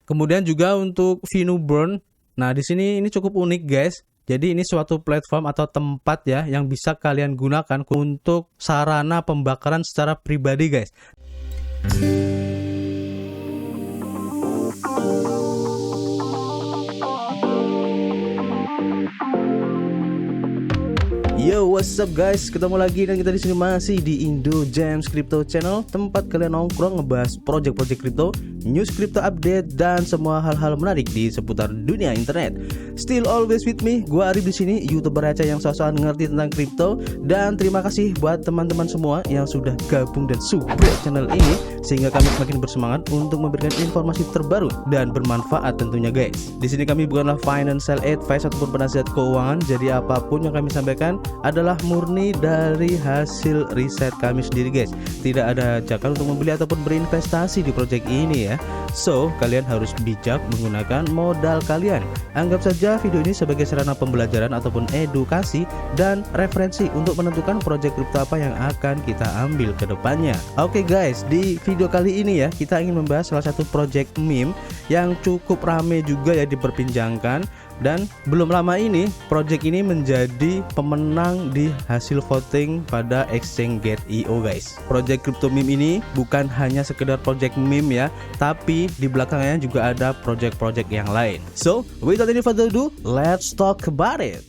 Kemudian juga untuk Vinu Burn. Nah, di sini ini cukup unik guys. Jadi ini suatu platform atau tempat ya yang bisa kalian gunakan untuk sarana pembakaran secara pribadi guys. Yo, what's up guys? Ketemu lagi dan kita di sini masih di Indo Gems Crypto Channel, tempat kalian nongkrong ngebahas project-project kripto, news crypto update dan semua hal-hal menarik di seputar dunia internet. Still always with me, gua Arif di sini, YouTuber Aceh yang sok-sokan ngerti tentang kripto. Dan terima kasih buat teman-teman semua yang sudah gabung dan support channel ini sehingga kami semakin bersemangat untuk memberikan informasi terbaru dan bermanfaat tentunya guys. Di sini kami bukanlah financial advice ataupun penasihat keuangan, jadi apapun yang kami sampaikan adalah murni dari hasil riset kami sendiri guys. Tidak ada ajakan untuk membeli ataupun berinvestasi di project ini ya. So, kalian harus bijak menggunakan modal kalian. Anggap saja video ini sebagai sarana pembelajaran ataupun edukasi dan referensi untuk menentukan project kripto apa yang akan kita ambil ke depannya. Oke guys, di video kali ini ya kita ingin membahas salah satu project meme yang cukup rame juga ya diperbincangkan. Dan belum lama ini project ini menjadi pemenang di hasil voting pada exchange Gate.io guys. Project crypto meme ini bukan hanya sekedar project meme ya, tapi di belakangnya juga ada project-project yang lain. So, without any further ado, let's talk about it.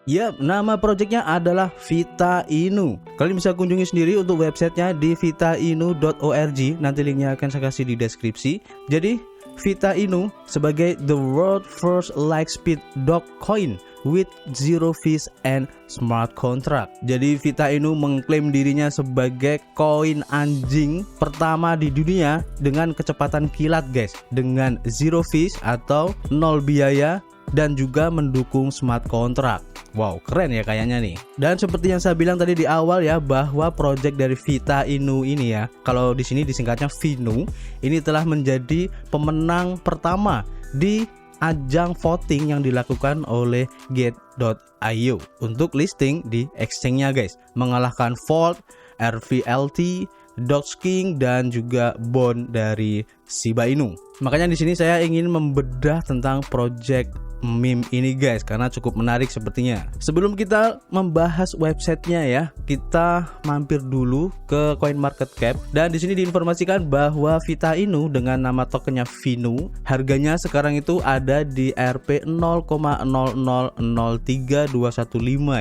Yap, nama projectnya adalah Vita Inu. Kalian bisa kunjungi sendiri untuk websitenya di vitainu.org. Nanti linknya akan saya kasih di deskripsi. Jadi Vita Inu sebagai the world first Lightspeed dog coin with zero fees and smart contract. Jadi Vita Inu mengklaim dirinya sebagai koin anjing pertama di dunia dengan kecepatan kilat guys, dengan zero fees atau nol biaya dan juga mendukung smart contract. Wow, keren ya kayaknya nih. Dan seperti yang saya bilang tadi di awal ya, bahwa project dari Vita Inu ini ya, kalau di sini disingkatnya Vinu, ini telah menjadi pemenang pertama di ajang voting yang dilakukan oleh Gate.io untuk listing di exchange-nya guys, mengalahkan Volt, RVLT, Dogecoin dan juga bond dari Shiba Inu. Makanya di sini saya ingin membedah tentang project meme ini guys, karena cukup menarik sepertinya. Sebelum kita membahas websitenya ya, kita mampir dulu ke CoinMarketCap. Dan di sini diinformasikan bahwa Vita Inu dengan nama tokennya Vinu, harganya sekarang itu ada di Rp 0,0003215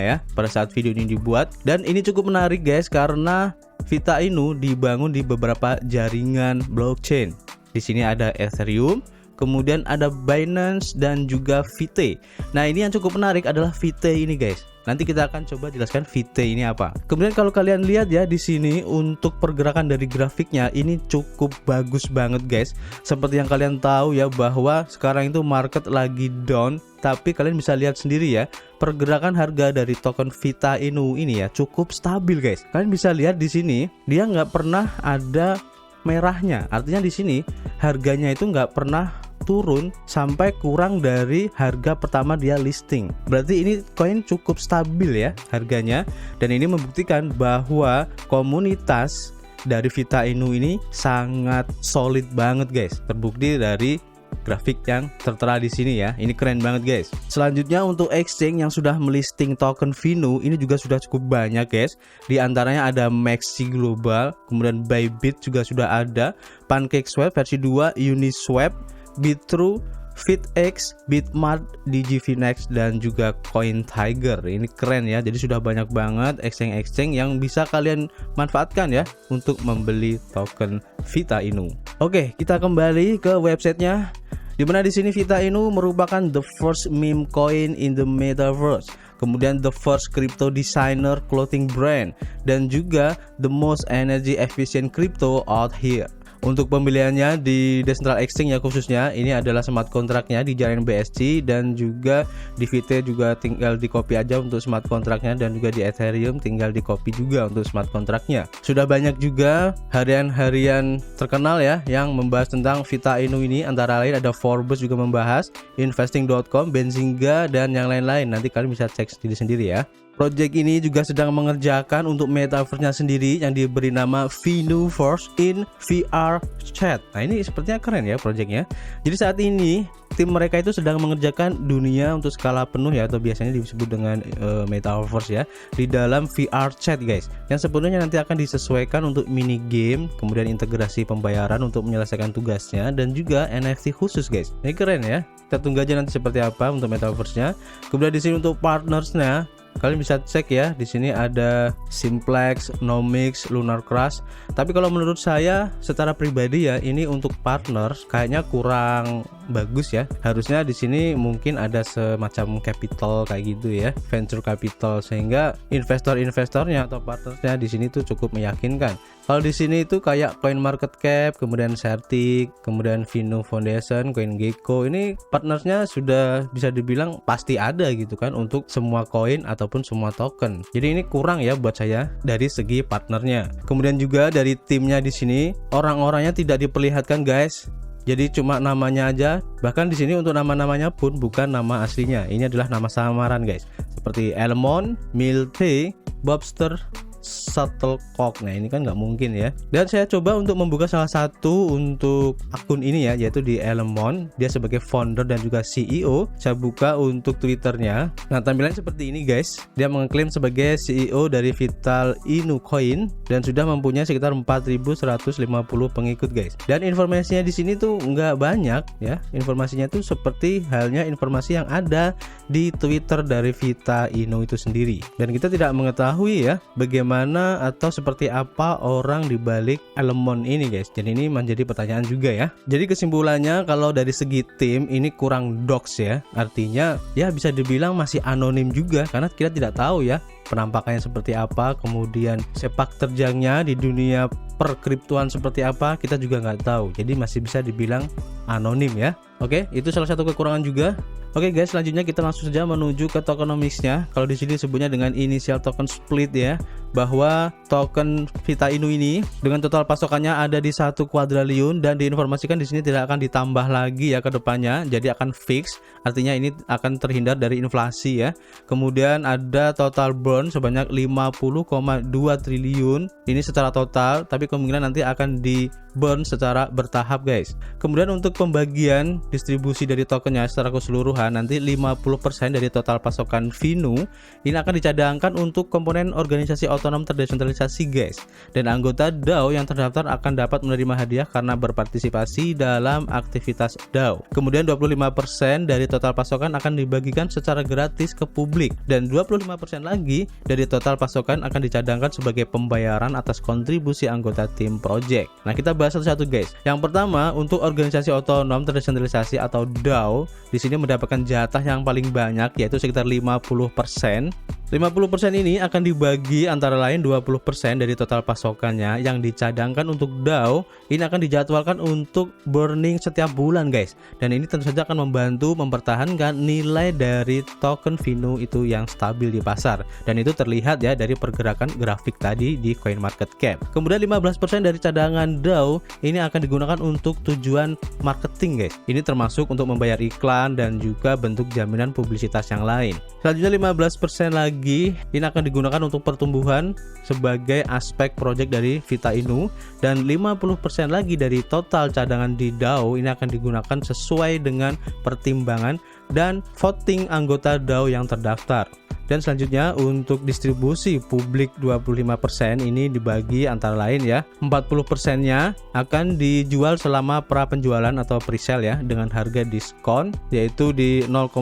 ya pada saat video ini dibuat. Dan ini cukup menarik guys karena Vita Inu dibangun di beberapa jaringan blockchain. Di sini ada Ethereum, kemudian ada Binance dan juga Vite. Nah, ini yang cukup menarik adalah Vite ini guys. Nanti kita akan coba jelaskan Vite ini apa. Kemudian kalau kalian lihat ya di sini untuk pergerakan dari grafiknya ini cukup bagus banget guys. Seperti yang kalian tahu ya bahwa sekarang itu market lagi down, tapi kalian bisa lihat sendiri ya, pergerakan harga dari token Vita Inu ini ya cukup stabil guys. Kalian bisa lihat di sini dia nggak pernah ada merahnya. Artinya di sini harganya itu nggak pernah turun sampai kurang dari harga pertama dia listing. Berarti ini koin cukup stabil ya harganya, dan ini membuktikan bahwa komunitas dari Vita Inu ini sangat solid banget guys. Terbukti dari grafik yang tertera di sini ya. Ini keren banget guys. Selanjutnya untuk exchange yang sudah melisting token Vinu ini juga sudah cukup banyak guys. Di antaranya ada Maxi Global, kemudian Bybit juga sudah ada, PancakeSwap versi 2, Uniswap, Bitrue, FitX, Bitmart, DigiFinex dan juga CoinTiger. Ini keren ya. Jadi sudah banyak banget exchange yang bisa kalian manfaatkan ya untuk membeli token Vita Inu. Oke, kita kembali ke websitenya. Dimana di sini Vita Inu merupakan the first meme coin in the metaverse, kemudian the first crypto designer clothing brand, dan juga the most energy efficient crypto out here. Untuk pembeliannya di Decentral Exchange ya khususnya, ini adalah smart kontraknya di jaringan BSC, dan juga di Vite juga tinggal di copy aja untuk smart kontraknya, dan juga di Ethereum tinggal di copy juga untuk smart kontraknya. Sudah banyak juga harian-harian terkenal ya yang membahas tentang Vita Inu ini, antara lain ada Forbes juga membahas, investing.com, Benzinga dan yang lain-lain. Nanti kalian bisa cek sendiri-sendiri ya. Project ini juga sedang mengerjakan untuk metaverse-nya sendiri yang diberi nama Venuverse in VR Chat. Nah, ini sepertinya keren ya projectnya. Jadi saat ini tim mereka itu sedang mengerjakan dunia untuk skala penuh ya, atau biasanya disebut dengan metaverse ya, di dalam VR Chat guys, yang sepenuhnya nanti akan disesuaikan untuk mini game, kemudian integrasi pembayaran untuk menyelesaikan tugasnya, dan juga NFT khusus guys. Ini keren ya. Kita tunggu aja nanti seperti apa untuk metaverse-nya. Kemudian di sini untuk partnersnya, kalian bisa cek ya, di sini ada Simplex, Nomics, Lunar Crush. Tapi kalau menurut saya secara pribadi ya, ini untuk partners kayaknya kurang bagus ya. Harusnya di sini mungkin ada semacam capital kayak gitu ya, venture capital, sehingga investor-investornya atau partnersnya di sini tuh cukup meyakinkan. Kalau di sini itu kayak CoinMarketCap, kemudian Certic, kemudian Venu Foundation, CoinGecko, ini partnersnya sudah bisa dibilang pasti ada gitu kan untuk semua koin ataupun semua token. Jadi ini kurang ya buat saya dari segi partnernya. Kemudian juga dari timnya di sini, orang-orangnya tidak diperlihatkan guys. Jadi cuma namanya aja. Bahkan di sini untuk nama-namanya pun bukan nama aslinya. Ini adalah nama samaran guys. Seperti Elmon, Milty, Bobster, Shuttlecock. Nah, ini kan nggak mungkin ya. Dan saya coba untuk membuka salah satu untuk akun ini ya, yaitu di Elmon. Dia sebagai founder dan juga CEO. Saya buka untuk Twitternya. Nah, tampilannya seperti ini guys. Dia mengklaim sebagai CEO dari Vital Inu Coin dan sudah mempunyai sekitar 4.150 pengikut guys. Dan informasinya di sini tuh nggak banyak ya. Informasinya tuh seperti halnya informasi yang ada di Twitter dari Vita Inu itu sendiri. Dan kita tidak mengetahui ya bagaimana atau seperti apa orang dibalik Elmon ini guys. Jadi ini menjadi pertanyaan juga ya. Jadi kesimpulannya kalau dari segi tim ini kurang dox ya. Artinya ya bisa dibilang masih anonim juga karena kita tidak tahu ya penampakannya seperti apa, kemudian sepak terjangnya di dunia perkriptoan seperti apa, kita juga nggak tahu. Jadi masih bisa dibilang anonim ya. Oke, itu salah satu kekurangan juga. Oke guys, selanjutnya kita langsung saja menuju ke tokenomicsnya. Kalau di sini disebutnya dengan initial token split ya, bahwa token Vita Inu ini dengan total pasokannya ada di 1 kuadriliun dan diinformasikan di sini tidak akan ditambah lagi ya ke depannya. Jadi akan fix, artinya ini akan terhindar dari inflasi ya. Kemudian ada total burn sebanyak 50,2 triliun. Ini secara total, tapi kemungkinan nanti akan di burn secara bertahap guys. Kemudian untuk pembagian distribusi dari tokennya secara keseluruhan, nanti 50% dari total pasokan Venu ini akan dicadangkan untuk komponen organisasi otonom terdesentralisasi guys. Dan anggota DAO yang terdaftar akan dapat menerima hadiah karena berpartisipasi dalam aktivitas DAO. Kemudian 25% dari total pasokan akan dibagikan secara gratis ke publik, dan 25% lagi dari total pasokan akan dicadangkan sebagai pembayaran atas kontribusi anggota tim project. Nah, kita bahas satu-satu guys. Yang pertama, untuk organisasi otonom terdesentralisasi atau DAO, di sini mendapatkan jatah yang paling banyak yaitu sekitar 50%. 50% ini akan dibagi antara lain 20% dari total pasokannya yang dicadangkan untuk DAO ini akan dijadwalkan untuk burning setiap bulan guys. Dan ini tentu saja akan membantu mempertahankan nilai dari token Venu itu yang stabil di pasar. Dan itu terlihat ya dari pergerakan grafik tadi di CoinMarketCap. Kemudian 15% dari cadangan DAO ini akan digunakan untuk tujuan marketing guys. Ini termasuk untuk membayar iklan dan juga bentuk jaminan publisitas yang lain. Selanjutnya 15% lagi ini akan digunakan untuk pertumbuhan sebagai aspek project dari Vita Inu, dan 50% lagi dari total cadangan di DAO ini akan digunakan sesuai dengan pertimbangan dan voting anggota DAO yang terdaftar. Dan selanjutnya untuk distribusi publik 25% ini dibagi antara lain ya, 40%-nya akan dijual selama pra penjualan atau pre-sale ya dengan harga diskon yaitu di 0,00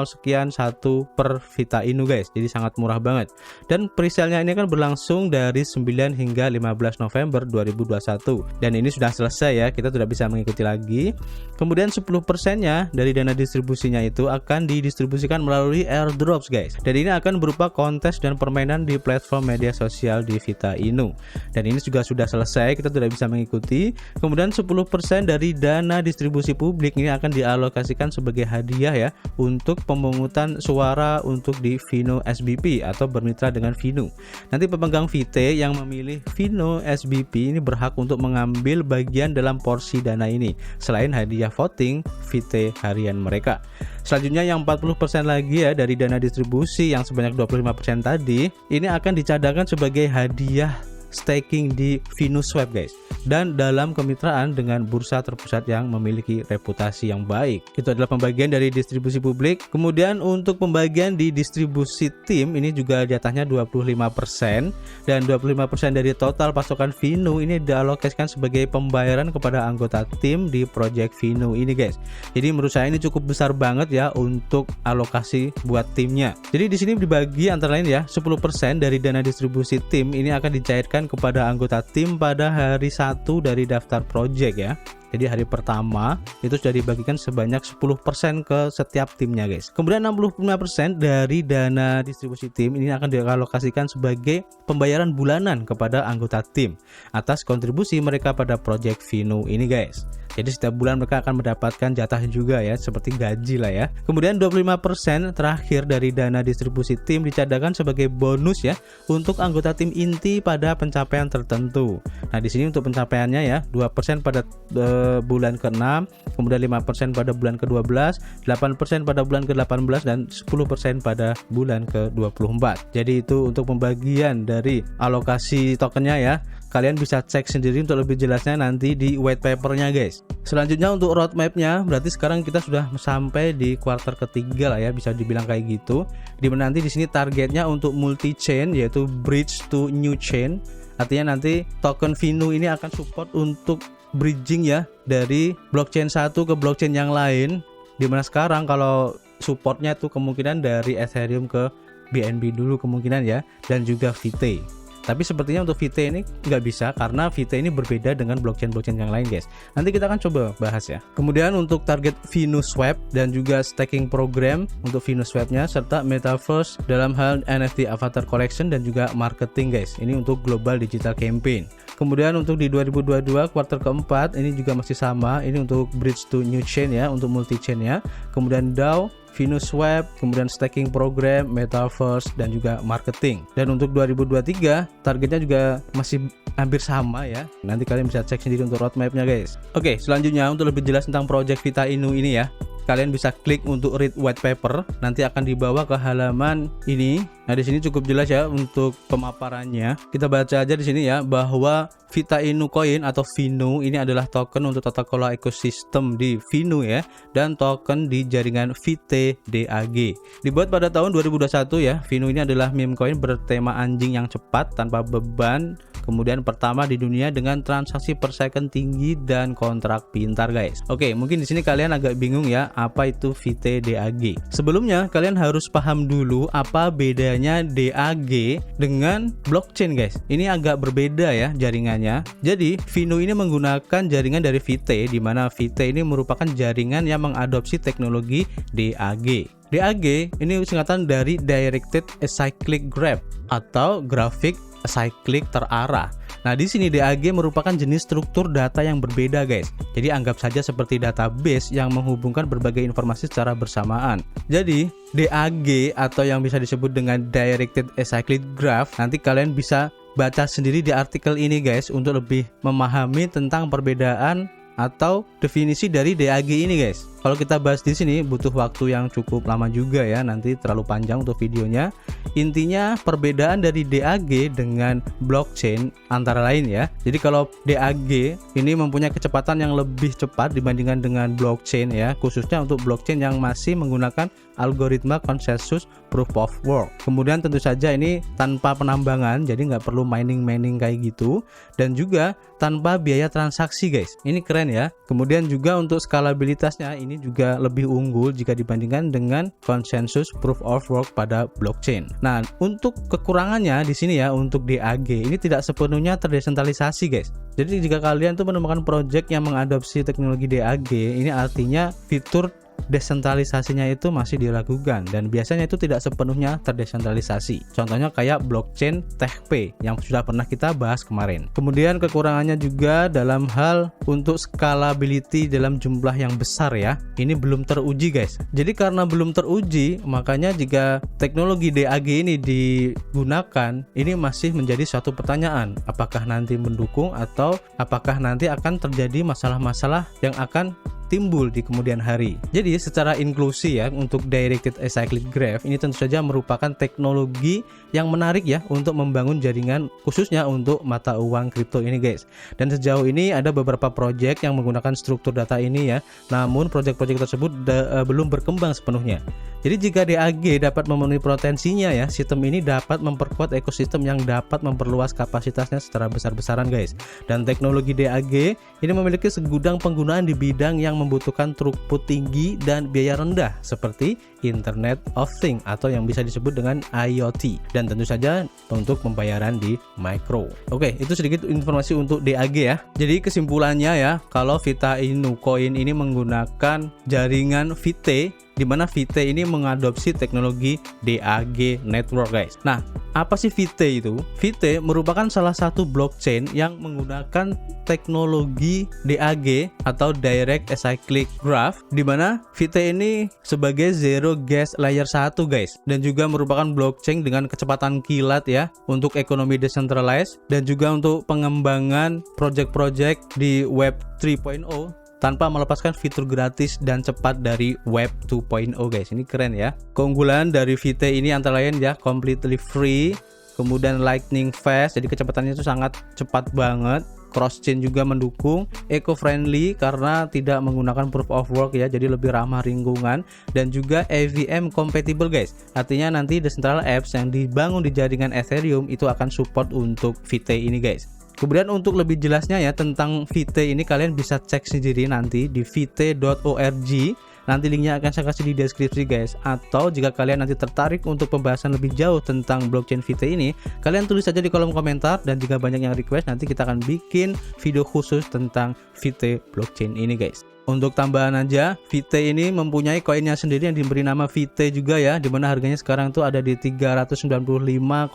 sekian 1 per Vita Inu guys. Jadi sangat murah banget. Dan presale-nya ini kan berlangsung dari 9 hingga 15 November 2021. Dan ini sudah selesai ya, kita tidak bisa mengikuti lagi. Kemudian 10%-nya dari dana distribusinya itu akan didistribusikan melalui airdrops guys. Dan ini akan berupa kontes dan permainan di platform media sosial di Vita Inu. Dan ini juga sudah selesai, kita tidak bisa mengikuti. Kemudian 10% dari dana distribusi publik ini akan dialokasikan sebagai hadiah ya untuk pemungutan suara untuk di Vino SBP atau bermitra dengan Vino. Nanti pemegang VT yang memilih Vino SBP ini berhak untuk mengambil bagian dalam porsi dana ini selain hadiah voting VT harian mereka. Selanjutnya yang 40% lagi ya dari dana distribusi yang sebanyak 25% tadi ini akan dicadangkan sebagai hadiah staking di VinoSwap guys, dan dalam kemitraan dengan bursa terpusat yang memiliki reputasi yang baik. Itu adalah pembagian dari distribusi publik. Kemudian untuk pembagian di distribusi tim ini juga jatahnya 25%, dan 25% dari total pasokan Vino ini dialokasikan sebagai pembayaran kepada anggota tim di project Vino ini guys. Jadi menurut saya ini cukup besar banget ya untuk alokasi buat timnya. Jadi di sini dibagi antara lain ya 10% dari dana distribusi tim ini akan dicairkan kepada anggota tim pada hari 1 dari daftar project ya. Jadi hari pertama itu sudah dibagikan sebanyak 10% ke setiap timnya guys. Kemudian 65% dari dana distribusi tim ini akan dialokasikan sebagai pembayaran bulanan kepada anggota tim atas kontribusi mereka pada project Vino ini guys. Jadi setiap bulan mereka akan mendapatkan jatah juga ya, seperti gaji lah ya. Kemudian 25% terakhir dari dana distribusi tim dicadangkan sebagai bonus ya untuk anggota tim inti pada pencapaian tertentu. Nah, di sini untuk pencapaiannya ya, 2% pada bulan ke-6, kemudian 5% pada bulan ke-12, 8% pada bulan ke-18 dan 10% pada bulan ke-24. Jadi itu untuk pembagian dari alokasi tokennya ya. Kalian bisa cek sendiri untuk lebih jelasnya nanti di white papernya guys. Selanjutnya untuk roadmapnya, berarti sekarang kita sudah sampai di kuartal ketiga lah ya, bisa dibilang kayak gitu. Dimana nanti di sini targetnya untuk multi chain yaitu bridge to new chain. Artinya nanti token Vino ini akan support untuk bridging ya dari blockchain satu ke blockchain yang lain. Dimana sekarang kalau supportnya tuh kemungkinan dari Ethereum ke BNB dulu kemungkinan ya, dan juga VT. Tapi sepertinya untuk VT ini nggak bisa karena VT ini berbeda dengan blockchain-blockchain yang lain guys. Nanti kita akan coba bahas ya. Kemudian untuk target VinoSwap dan juga staking program untuk VinoSwap-nya serta Metaverse dalam hal NFT Avatar Collection dan juga marketing guys. Ini untuk Global Digital Campaign. Kemudian untuk di 2022 kuartal keempat ini juga masih sama. Ini untuk Bridge to New Chain ya, untuk multi chain ya. Kemudian DAO, VinoSwap, kemudian staking program, Metaverse dan juga marketing. Dan untuk 2023 targetnya juga masih hampir sama ya. Nanti kalian bisa cek sendiri untuk roadmapnya guys. Oke, selanjutnya untuk lebih jelas tentang project Vita Inu ini ya, kalian bisa klik untuk read white paper, nanti akan dibawa ke halaman ini. Nah, di sini cukup jelas ya untuk pemaparannya. Kita baca aja di sini ya bahwa Vita Inu Coin atau Vino ini adalah token untuk tata kelola ekosistem di Vino ya, dan token di jaringan VT-DAG. Dibuat pada tahun 2021 ya. Vino ini adalah meme coin bertema anjing yang cepat tanpa beban, kemudian pertama di dunia dengan transaksi per second tinggi dan kontrak pintar guys. Oke, mungkin di sini kalian agak bingung ya, apa itu VT-DAG. Sebelumnya kalian harus paham dulu apa bedanya DAG dengan blockchain guys. Ini agak berbeda ya jaringannya. Jadi Vino ini menggunakan jaringan dari VT, di mana VT ini merupakan jaringan yang mengadopsi teknologi DAG. DAG ini singkatan dari Directed Acyclic Graph atau grafik acyclic terarah. Nah, di sini DAG merupakan jenis struktur data yang berbeda guys. Jadi anggap saja seperti database yang menghubungkan berbagai informasi secara bersamaan. Jadi DAG atau yang bisa disebut dengan Directed Acyclic Graph, nanti kalian bisa baca sendiri di artikel ini guys untuk lebih memahami tentang perbedaan atau definisi dari DAG ini guys. Kalau kita bahas di sini butuh waktu yang cukup lama juga ya, nanti terlalu panjang untuk videonya. Intinya perbedaan dari DAG dengan blockchain antara lain ya. Jadi kalau DAG ini mempunyai kecepatan yang lebih cepat dibandingkan dengan blockchain ya, khususnya untuk blockchain yang masih menggunakan algoritma konsensus proof of work. Kemudian tentu saja ini tanpa penambangan, jadi nggak perlu mining kayak gitu, dan juga tanpa biaya transaksi guys. Ini keren ya. Kemudian juga untuk skalabilitasnya ini juga lebih unggul jika dibandingkan dengan konsensus proof of work pada blockchain. Nah, untuk kekurangannya di sini ya, untuk DAG ini tidak sepenuhnya terdesentralisasi guys. Jadi jika kalian tuh menemukan project yang mengadopsi teknologi DAG, ini artinya fitur desentralisasinya itu masih diragukan dan biasanya itu tidak sepenuhnya terdesentralisasi. Contohnya kayak blockchain TechPay yang sudah pernah kita bahas kemarin. Kemudian kekurangannya juga dalam hal untuk scalability dalam jumlah yang besar ya. Ini belum teruji guys. Jadi karena belum teruji, makanya jika teknologi DAG ini digunakan, ini masih menjadi suatu pertanyaan. Apakah nanti mendukung atau apakah nanti akan terjadi masalah-masalah yang akan timbul di kemudian hari. Jadi secara inklusi ya, untuk Directed Acyclic Graph ini tentu saja merupakan teknologi yang menarik ya untuk membangun jaringan khususnya untuk mata uang kripto ini guys. Dan sejauh ini ada beberapa proyek yang menggunakan struktur data ini ya, namun proyek-proyek tersebut belum berkembang sepenuhnya. Jadi jika DAG dapat memenuhi potensinya ya, sistem ini dapat memperkuat ekosistem yang dapat memperluas kapasitasnya secara besar-besaran guys. Dan teknologi DAG ini memiliki segudang penggunaan di bidang yang membutuhkan throughput tinggi dan biaya rendah seperti Internet of Things atau yang bisa disebut dengan IoT, dan tentu saja untuk pembayaran di micro. Oke, itu sedikit informasi untuk DAG ya. Jadi kesimpulannya ya, kalau Vita Inu Coin ini menggunakan jaringan Vite, di mana Vite ini mengadopsi teknologi DAG network guys. Nah, apa sih Vite itu? Vite merupakan salah satu blockchain yang menggunakan teknologi DAG atau Direct Acyclic Graph, di mana Vite ini sebagai Zero Gas Layer 1 guys, dan juga merupakan blockchain dengan kecepatan kilat ya untuk ekonomi decentralized dan juga untuk pengembangan project-project di Web 3.0 tanpa melepaskan fitur gratis dan cepat dari Web 2.0 guys. Ini keren ya. Keunggulan dari Vite ini antara lain ya, completely free, kemudian lightning fast, jadi kecepatannya itu sangat cepat banget. Cross chain juga mendukung, eco-friendly karena tidak menggunakan proof of work ya, jadi lebih ramah lingkungan, dan juga EVM compatible guys. Artinya nanti decentral apps yang dibangun di jaringan Ethereum itu akan support untuk Vite ini guys. Kemudian untuk lebih jelasnya ya tentang Vite ini, kalian bisa cek sendiri nanti di vite.org. Nanti linknya akan saya kasih di deskripsi guys. Atau jika kalian nanti tertarik untuk pembahasan lebih jauh tentang blockchain Vite ini, kalian tulis saja di kolom komentar, dan jika banyak yang request nanti kita akan bikin video khusus tentang Vite blockchain ini guys. Untuk tambahan aja, Vite ini mempunyai koinnya sendiri yang diberi nama Vite juga ya, dimana harganya sekarang tuh ada di 395,82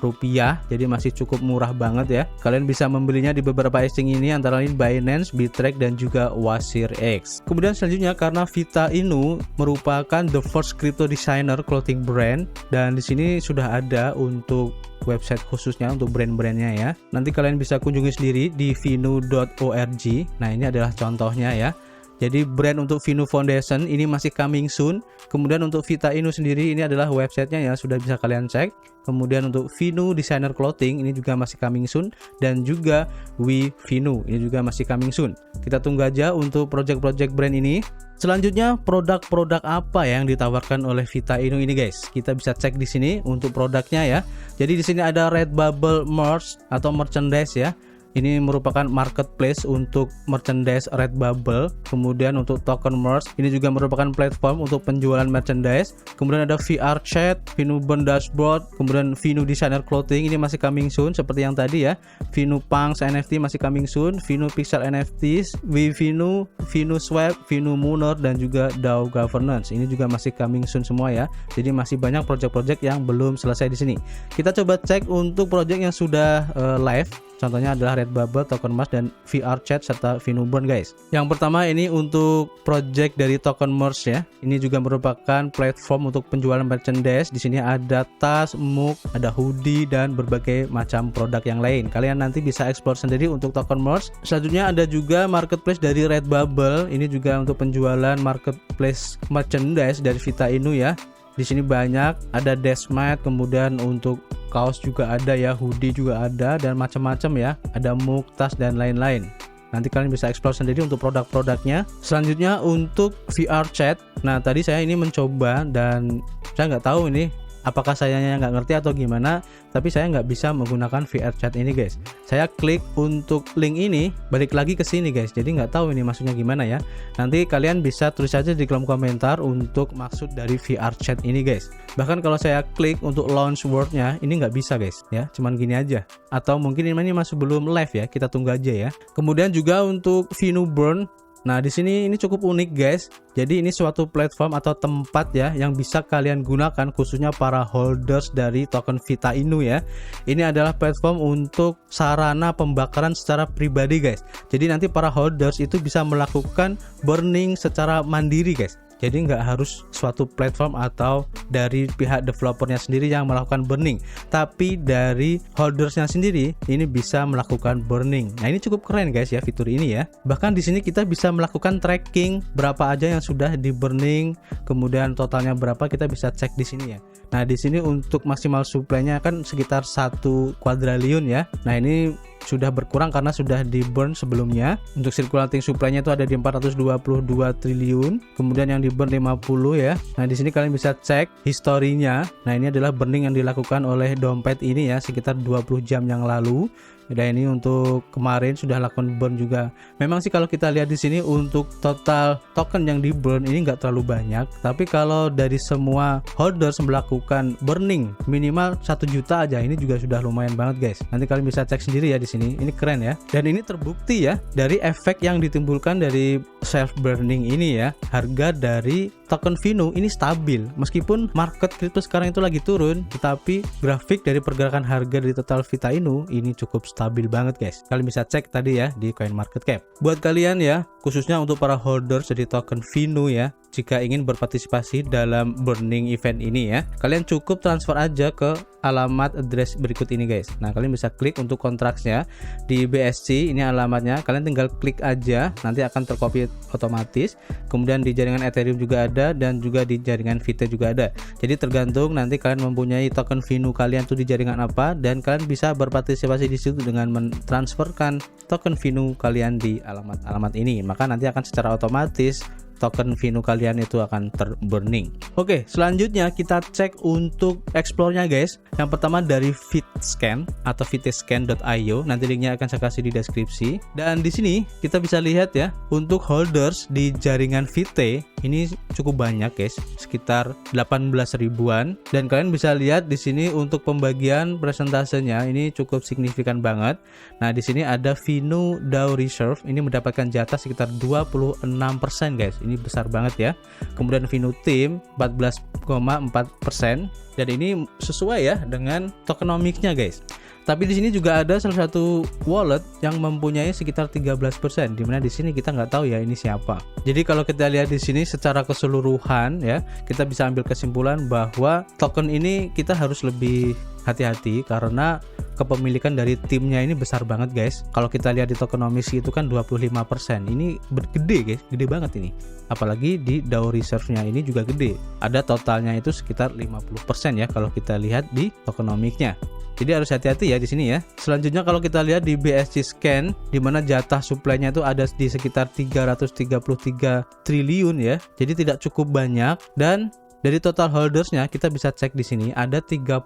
rupiah, jadi masih cukup murah banget ya. Kalian bisa membelinya di beberapa exchange ini antara lain Binance, Bittrex, dan juga WazirX. Kemudian selanjutnya, karena Vita Inu merupakan the first crypto designer clothing brand, dan di sini sudah ada untuk website khususnya untuk brand-brandnya ya. Nanti kalian bisa kunjungi sendiri di vinu.org. Nah, ini adalah contohnya ya. Jadi brand untuk Vinu Foundation ini masih coming soon. Kemudian untuk Vita Inu sendiri ini adalah websitenya ya, sudah bisa kalian cek. Kemudian untuk Vinu Designer Clothing ini juga masih coming soon, dan juga WeVinu ini juga masih coming soon. Kita tunggu aja untuk project-project brand ini. Selanjutnya, produk-produk apa yang ditawarkan oleh Vita Inu ini guys? Kita bisa cek di sini untuk produknya ya. Jadi di sini ada Redbubble Merch atau merchandise ya. Ini merupakan marketplace untuk merchandise Redbubble. Kemudian untuk token merch, ini juga merupakan platform untuk penjualan merchandise. Kemudian ada VR Chat, Vinu Burn Dashboard, kemudian Vinu Designer Clothing ini masih coming soon seperti yang tadi ya. Vinu Punks NFT masih coming soon, Vinu Pixel NFTs, WeVinu, Vinu Swap, Vinu Mooner, dan juga DAO Governance. Ini juga masih coming soon semua ya. Jadi masih banyak project-project yang belum selesai di sini. Kita coba cek untuk project yang sudah live. Contohnya adalah Redbubble, Token Merch, dan VR Chat serta Vinu Burn guys. Yang pertama ini untuk project dari Token Merch ya. Ini juga merupakan platform untuk penjualan merchandise. Di sini ada tas, mug, ada hoodie, dan berbagai macam produk yang lain. Kalian nanti bisa explore sendiri untuk Token Merch. Selanjutnya ada juga marketplace dari Redbubble. Ini juga untuk penjualan marketplace merchandise dari Vita Inu ya. Di sini banyak, ada deskmat, kemudian untuk kaos juga ada ya, hoodie juga ada, dan macam-macam ya. Ada mug, tas, dan lain-lain. Nanti kalian bisa explore sendiri untuk produk-produknya. Selanjutnya untuk VR Chat. Nah, tadi saya ini mencoba dan saya nggak tahu ini apakah sayanya nggak ngerti atau gimana, tapi saya nggak bisa menggunakan VR Chat ini guys. Saya klik untuk link ini, balik lagi ke sini guys, jadi nggak tahu ini maksudnya gimana ya. Nanti kalian bisa tulis aja di kolom komentar untuk maksud dari VR Chat ini guys. Bahkan kalau saya klik untuk launch wordnya, ini nggak bisa guys ya, cuman gini aja. Atau mungkin ini masih belum live ya, kita tunggu aja ya. Kemudian juga untuk Vinu Burn, Nah, di sini ini cukup unik guys. Jadi ini suatu platform atau tempat ya yang bisa kalian gunakan khususnya para holders dari token Vita Inu ya. Ini adalah platform untuk sarana pembakaran secara pribadi guys. Jadi nanti para holders itu bisa melakukan burning secara mandiri guys. Jadi nggak harus suatu platform atau dari pihak developernya sendiri yang melakukan burning, tapi dari holdersnya sendiri ini bisa melakukan burning. Nah, ini cukup keren guys ya fitur ini ya. Bahkan di sini kita bisa melakukan tracking berapa aja yang sudah di burning, kemudian totalnya berapa kita bisa cek di sini ya. Nah, di sini untuk maksimal supply-nya kan sekitar 1 kuadriliun ya. Nah, ini sudah berkurang karena sudah di burn sebelumnya. Untuk circulating supply-nya itu ada di 422 triliun, kemudian yang di burn 50 ya. Nah, di sini kalian bisa cek historinya. Nah, ini adalah burning yang dilakukan oleh dompet ini ya sekitar 20 jam yang lalu. Dan ini untuk kemarin sudah lakukan burn juga. Memang sih kalau kita lihat di sini untuk total token yang di burn ini nggak terlalu banyak, tapi kalau dari semua holders melakukan burning minimal 1 juta aja, ini juga sudah lumayan banget guys. Nanti kalian bisa cek sendiri ya di sini. Ini keren ya. Dan ini terbukti ya dari efek yang ditimbulkan dari self burning ini ya. Harga dari token Vinu ini stabil meskipun market crypto sekarang itu lagi turun, tetapi grafik dari pergerakan harga dari total Vita Inu ini cukup stabil banget guys. Kalian bisa cek tadi ya di CoinMarketCap. Buat kalian ya, khususnya untuk para holders dari token Vinu ya, jika ingin berpartisipasi dalam burning event ini ya, kalian cukup transfer aja ke alamat address berikut ini guys. Nah, kalian bisa klik untuk kontraknya di BSC, ini alamatnya, kalian tinggal klik aja, nanti akan tercopy otomatis. Kemudian di jaringan Ethereum juga ada dan juga di jaringan Vita juga ada. Jadi tergantung nanti kalian mempunyai token Vinu kalian tuh di jaringan apa, dan kalian bisa berpartisipasi di situ dengan mentransferkan token Vinu kalian di alamat ini. Maka nanti akan secara otomatis token Vinu kalian itu akan terburning. Oke, selanjutnya kita cek untuk explore-nya guys. Yang pertama dari Vitscan atau vitscan.io. Nanti linknya akan saya kasih di deskripsi. Dan di sini kita bisa lihat ya, untuk holders di jaringan Vite ini cukup banyak guys, sekitar 18 ribuan. Dan kalian bisa lihat di sini untuk pembagian presentasenya ini cukup signifikan banget. Nah, di sini ada Vinu DAO Reserve ini mendapatkan jatah sekitar 26% guys. Ini besar banget ya. Kemudian Vinu Team 14,4%, dan ini sesuai ya dengan tokenomics-nya guys. Tapi di sini juga ada salah satu wallet yang mempunyai sekitar 13%, dimana di sini kita nggak tahu ya ini siapa. Jadi kalau kita lihat di sini secara keseluruhan ya, kita bisa ambil kesimpulan bahwa token ini kita harus lebih hati-hati karena kepemilikan dari timnya ini besar banget guys. Kalau kita lihat di tokenomics itu kan 25%. Ini gede guys, gede banget ini. Apalagi di DAO reserve-nya ini juga gede. Ada totalnya itu sekitar 50% ya kalau kita lihat di tokenomics-nya. Jadi harus hati-hati ya di sini ya. Selanjutnya kalau kita lihat di BSC Scan, di mana jatah supply-nya itu ada di sekitar 333 triliun ya. Jadi tidak cukup banyak, dan dari total holdersnya kita bisa cek di sini ada 30%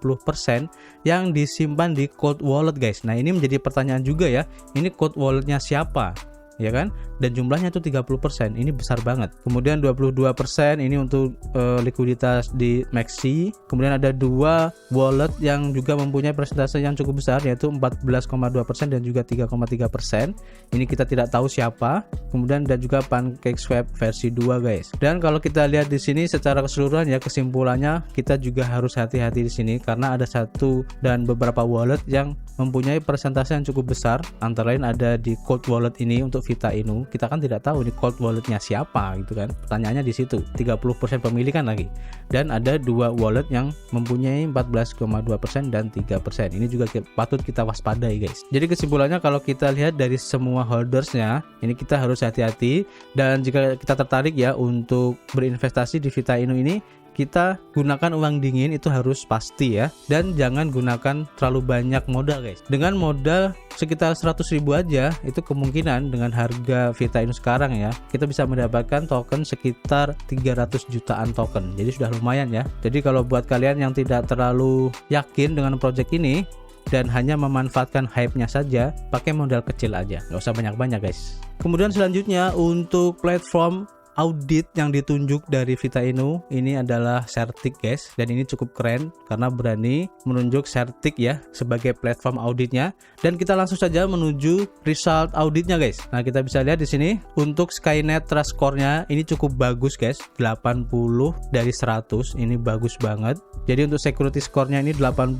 yang disimpan di cold wallet guys. Nah, ini menjadi pertanyaan juga ya. Ini cold walletnya siapa? Ya kan, dan jumlahnya itu 30%, ini besar banget. Kemudian 22% ini untuk likuiditas di Maxi. Kemudian ada 2 wallet yang juga mempunyai persentase yang cukup besar, yaitu 14,2% dan juga 3,3%. Ini kita tidak tahu siapa. Kemudian dan juga PancakeSwap versi 2 guys. Dan kalau kita lihat di sini secara keseluruhan ya, kesimpulannya kita juga harus hati-hati di sini karena ada satu dan beberapa wallet yang mempunyai persentase yang cukup besar. Antara lain ada di cold wallet ini untuk Vita Inu. Kita kan tidak tahu ini cold walletnya siapa gitu kan. Pertanyaannya di situ. 30% pemilikan lagi. Dan ada 2 wallet yang mempunyai 14,2% dan 3%. Ini juga patut kita waspadai guys. Jadi kesimpulannya kalau kita lihat dari semua holdersnya, ini kita harus hati-hati. Dan jika kita tertarik ya untuk berinvestasi di Vita Inu ini, kita gunakan uang dingin itu harus pasti ya, dan jangan gunakan terlalu banyak modal guys. Dengan modal sekitar 100.000 aja, itu kemungkinan dengan harga Vita Inu sekarang ya, kita bisa mendapatkan token sekitar 300 jutaan token. Jadi sudah lumayan ya. Jadi kalau buat kalian yang tidak terlalu yakin dengan project ini dan hanya memanfaatkan hype-nya saja, pakai modal kecil aja, nggak usah banyak-banyak guys. Kemudian selanjutnya untuk platform audit yang ditunjuk dari Vita Inu ini adalah Certik guys, dan ini cukup keren karena berani menunjuk Certik ya sebagai platform auditnya. Dan kita langsung saja menuju result auditnya guys. Nah, kita bisa lihat di sini untuk Skynet Trust Score-nya ini cukup bagus guys, 80 dari 100, ini bagus banget. Jadi untuk security score-nya ini 80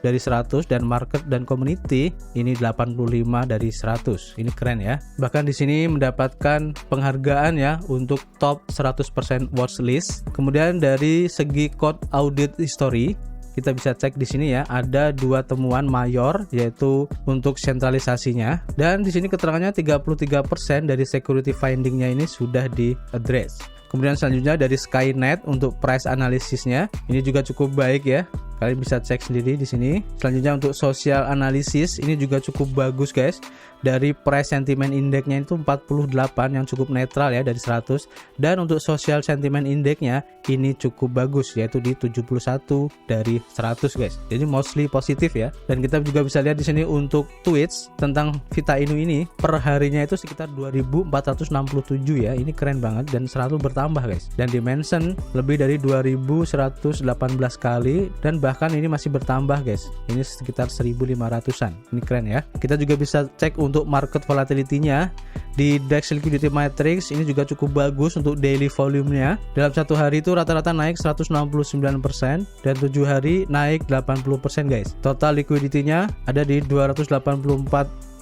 dari 100, dan market dan community ini 85 dari 100. Ini keren ya. Bahkan di sini mendapatkan penghargaan ya untuk top 100% watchlist. Kemudian dari segi code audit history, kita bisa cek di sini ya, ada 2 temuan mayor yaitu untuk sentralisasinya, dan di sini keterangannya 33% dari security findingnya ini sudah di address. Kemudian selanjutnya dari Skynet untuk price analisisnya ini juga cukup baik ya. Kalian bisa cek sendiri di sini. Selanjutnya untuk social analysis ini juga cukup bagus guys. Dari price sentiment index-nya itu 48 yang cukup netral ya dari 100, dan untuk social sentiment index-nya ini cukup bagus yaitu di 71 dari 100 guys. Jadi mostly positif ya. Dan kita juga bisa lihat di sini untuk tweets tentang Vita Inu ini per harinya itu sekitar 2467 ya. Ini keren banget dan selalu bertambah guys. Dan di mention lebih dari 2118 kali, dan bahkan ini masih bertambah guys. Ini sekitar 1500-an. Ini keren ya. Kita juga bisa cek untuk market volatility-nya di DEX Liquidity Matrix, ini juga cukup bagus untuk daily volume-nya. Dalam satu hari itu rata-rata naik 169% dan 7 hari naik 80% guys. Total liquidity-nya ada di 284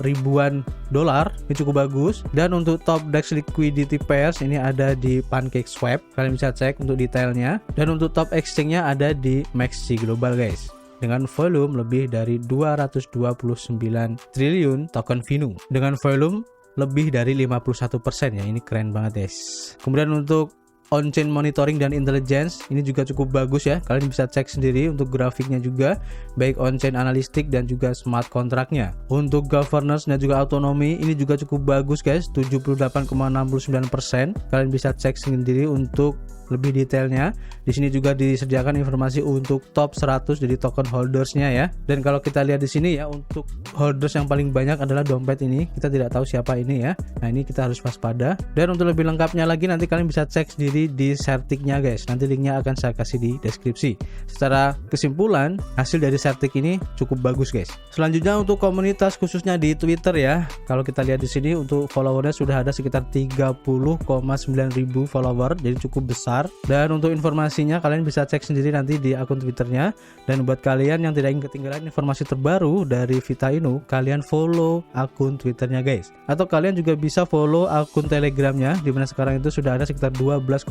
ribuan dolar, ini cukup bagus. Dan untuk top DEX liquidity pairs ini ada di PancakeSwap, kalian bisa cek untuk detailnya. Dan untuk top exchange-nya ada di MaxC Global guys, dengan volume lebih dari 229 triliun token VINU, dengan volume lebih dari 51% ya. Ini keren banget guys. Kemudian untuk on-chain monitoring dan intelligence ini juga cukup bagus ya. Kalian bisa cek sendiri untuk grafiknya juga, baik on-chain analistik dan juga smart contract-nya. Untuk governance dan juga autonomy ini juga cukup bagus guys, 78,69%. Kalian bisa cek sendiri untuk lebih detailnya. Di sini juga disediakan informasi untuk top 100 dari token holdersnya ya. Dan kalau kita lihat di sini ya, untuk holders yang paling banyak adalah dompet ini. Kita tidak tahu siapa ini ya. Nah, ini kita harus waspada. Dan untuk lebih lengkapnya lagi nanti kalian bisa cek sendiri di Certik-nya guys. Nanti linknya akan saya kasih di deskripsi. Secara kesimpulan, hasil dari Certik ini cukup bagus guys. Selanjutnya untuk komunitas khususnya di Twitter ya. Kalau kita lihat di sini untuk followernya sudah ada sekitar 30,9 ribu follower. Jadi cukup besar. Dan untuk informasinya kalian bisa cek sendiri nanti di akun Twitternya. Dan buat kalian yang tidak ingin ketinggalan informasi terbaru dari Vita Inu, kalian follow akun Twitternya guys. Atau kalian juga bisa follow akun Telegramnya, dimana sekarang itu sudah ada sekitar 12,3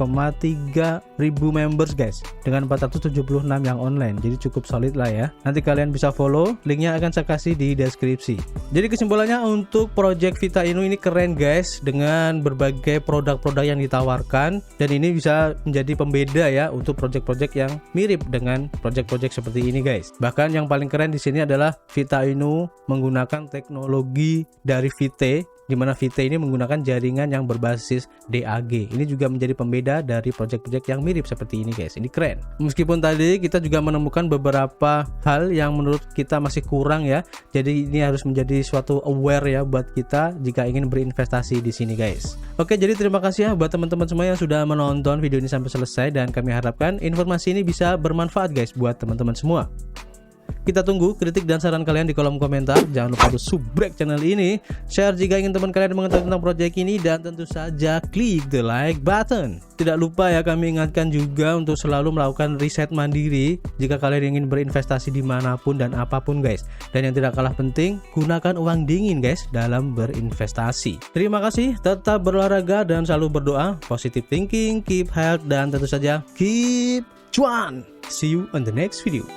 ribu members guys, dengan 476 yang online. Jadi cukup solid lah ya. Nanti kalian bisa follow, linknya akan saya kasih di deskripsi. Jadi kesimpulannya untuk project Vita Inu ini keren guys, dengan berbagai produk-produk yang ditawarkan, dan ini bisa menjadi pembeda ya untuk project-project yang mirip dengan project-project seperti ini guys. Bahkan yang paling keren di sini adalah Vita Inu menggunakan teknologi dari Vite, di mana Vite ini menggunakan jaringan yang berbasis DAG. Ini juga menjadi pembeda dari project-project yang mirip seperti ini guys. Ini keren. Meskipun tadi kita juga menemukan beberapa hal yang menurut kita masih kurang ya. Jadi ini harus menjadi suatu aware ya buat kita jika ingin berinvestasi di sini guys. Oke, jadi terima kasih ya buat teman-teman semua yang sudah menonton video ini sampai selesai, dan kami harapkan informasi ini bisa bermanfaat guys buat teman-teman semua. Kita tunggu kritik dan saran kalian di kolom komentar. Jangan lupa untuk subscribe channel ini, share jika ingin teman kalian mengetahui tentang proyek ini, dan tentu saja klik the like button. Tidak lupa ya, kami ingatkan juga untuk selalu melakukan riset mandiri jika kalian ingin berinvestasi dimanapun dan apapun guys. Dan yang tidak kalah penting, gunakan uang dingin guys dalam berinvestasi. Terima kasih, tetap berolahraga dan selalu berdoa, positive thinking, keep health, dan tentu saja keep cuan. See you on the next video.